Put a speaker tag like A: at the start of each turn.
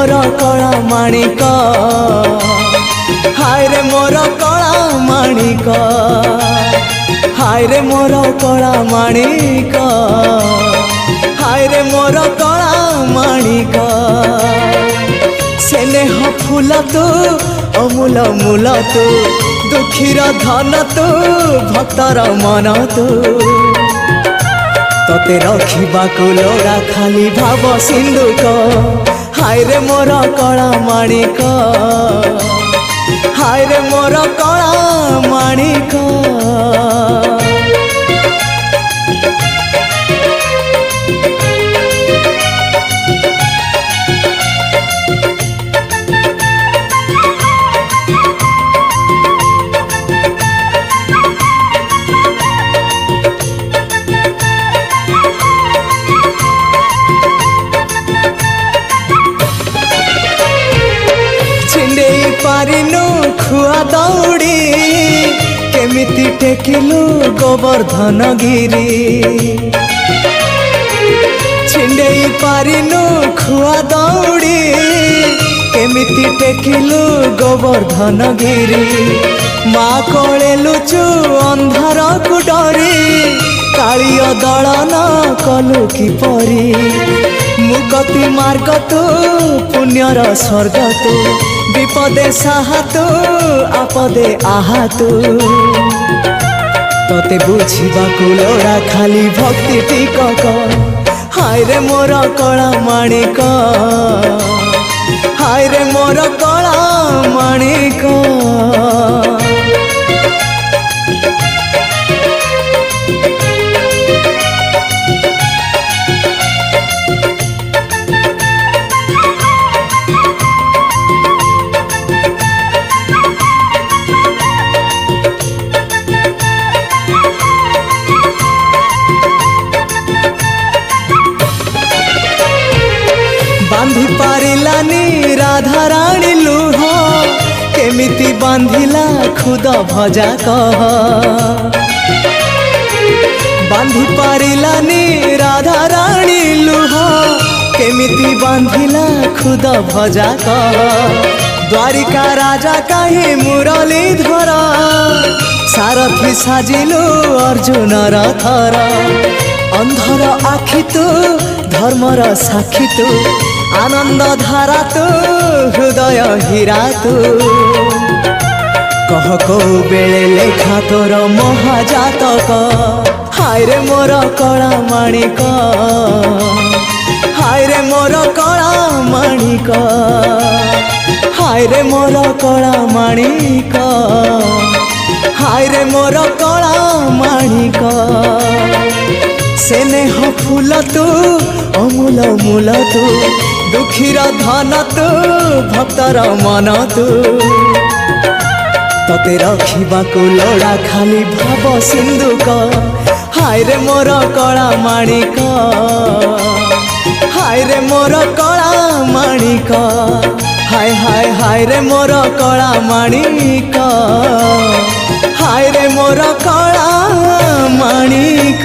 A: मोर कला माणिक हाय रे मोर कला माणिक हाय रे मोर कला माणिक हाय रे मोर कला माणिक स्नेह फूल तू अमूल मूल तू दुखीर धन तू भक्तर मन तू तोते रखिबाकु लोड़ा खाली भाव सिंधुक हाय रे मोर कला माणिक हाय रे मोर कला माणिक पारिनु खुआ दौड़ी केमिति टेकिलु गोवर्धन गिरी छिंडेई पारिनु खुआ दौड़ी केमिति टेकिलु गोवर्धन गिरी माँ कोले लुचु अंधार को डरी कालिय दलन कलु किपरी मुक्ति मार्ग तू पुण्यर स्वर्ग तू विपदे साहा तू आपदे आहा तू तोते बुझिबाकु लोड़ा खाली भक्ति टिकक हाय रे मोर कला माणिक हाय रे मोर कला माणिक बांधी पारिलानी राधा रानी लुह केमिति बांधिला खुद भजा कह बांधी पारिलानी राधा रानी लुह केमिति बांधिला खुद भजा कह द्वारिका राजा कहीं मुरलीधर सारथी साजिलु अर्जुन रथर अंधर आखि तू धर्मर साक्षी तू आनंद धारा तू हृदय हीरा तू कह को बेले लेखा तोर महाजातक हाय रे मोर कला माणिक हाय रे मोर कला माणिक हाय रे मोर कला माणिक हाय रे मोर कला माणिक स्नेह फूल तू अमूल मूल तू दुखीर धन तू भक्तर मन तू तोते रखिबाकु लोड़ा खाली भाव सिंधुक हाय रे मोर कला माणिक हाय रे मोर कला माणिक हाय हाय हाय रे मोर कला माणिक हाय रे मोर कला माणिक।